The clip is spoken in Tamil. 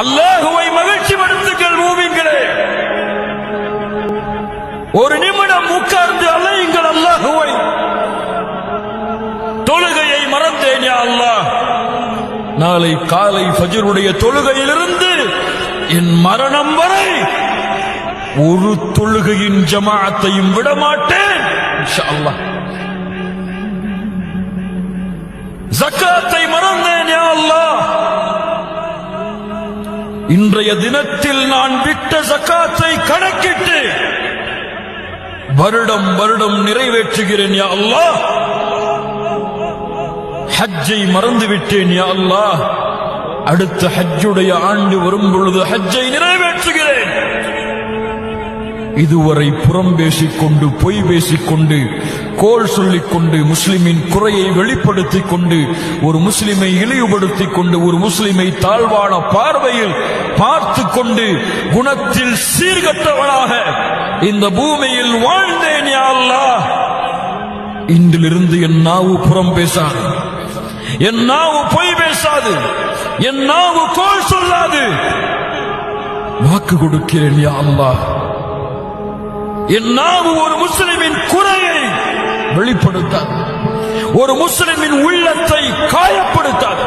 அல்லாஹுவை மகிழ்ச்சிப்படுத்துங்கள் மூமின்களே. ஒரு நிமிடம் உட்கார்ந்து அலையுங்கள் அல்லாஹுவை. தொழுகையை மறந்தேன் யா அல்லாஹ். நாளை காலை ஃபஜ்ருடைய தொழுகையிலிருந்து என் மரணம் வரை ஒரு தொழுகையின் ஜமாஅத்தையும் விடமாட்டேன் இன்ஷா அல்லாஹ். ஜகாத்தை மறந்தேன் யா அல்லாஹ். இன்றைய தினத்தில் நான் விட்ட ஜகாத்தை கணக்கிட்டு வருடம் வருடம் நிறைவேற்றுகிறேன் யா அல்லாஹ். ஹஜ்ஜை மறந்து விட்டேன் யா அல்லாஹ். அடுத்த ஹஜ்ஜுடைய ஆண்டு வரும் பொழுது ஹஜ்ஜை நிறைவேற்றுகிறேன். இதுவரை புறம் பேசிக்கொண்டு பொய் பேசிக்கொண்டு கோல் சொல்லிக் கொண்டு முஸ்லிமின் குறையை வெளிப்படுத்திக் கொண்டு ஒரு முஸ்லிமை இழிவுபடுத்திக் கொண்டு ஒரு முஸ்லிமை தாழ்வான பார்வையில் பார்த்து கொண்டு குணத்தில் சீர்கட்டவனாக இந்த பூமியில் வாழ்ந்தேன் யா அல்லாஹ். இன்றிலிருந்து என் நாவு புறம் பேசாது, என் நாவு பொய் பேசாது, என் நாவு கோல் சொல்லாது. வாக்கு கொடுக்கிறேன் யா அல்லாஹ். என் நாவு ஒரு முஸ்லிமின் குறையை வெளிப்படுத்தாது, ஒரு முஸ்லிமின் உள்ளத்தை காயப்படுத்தாது.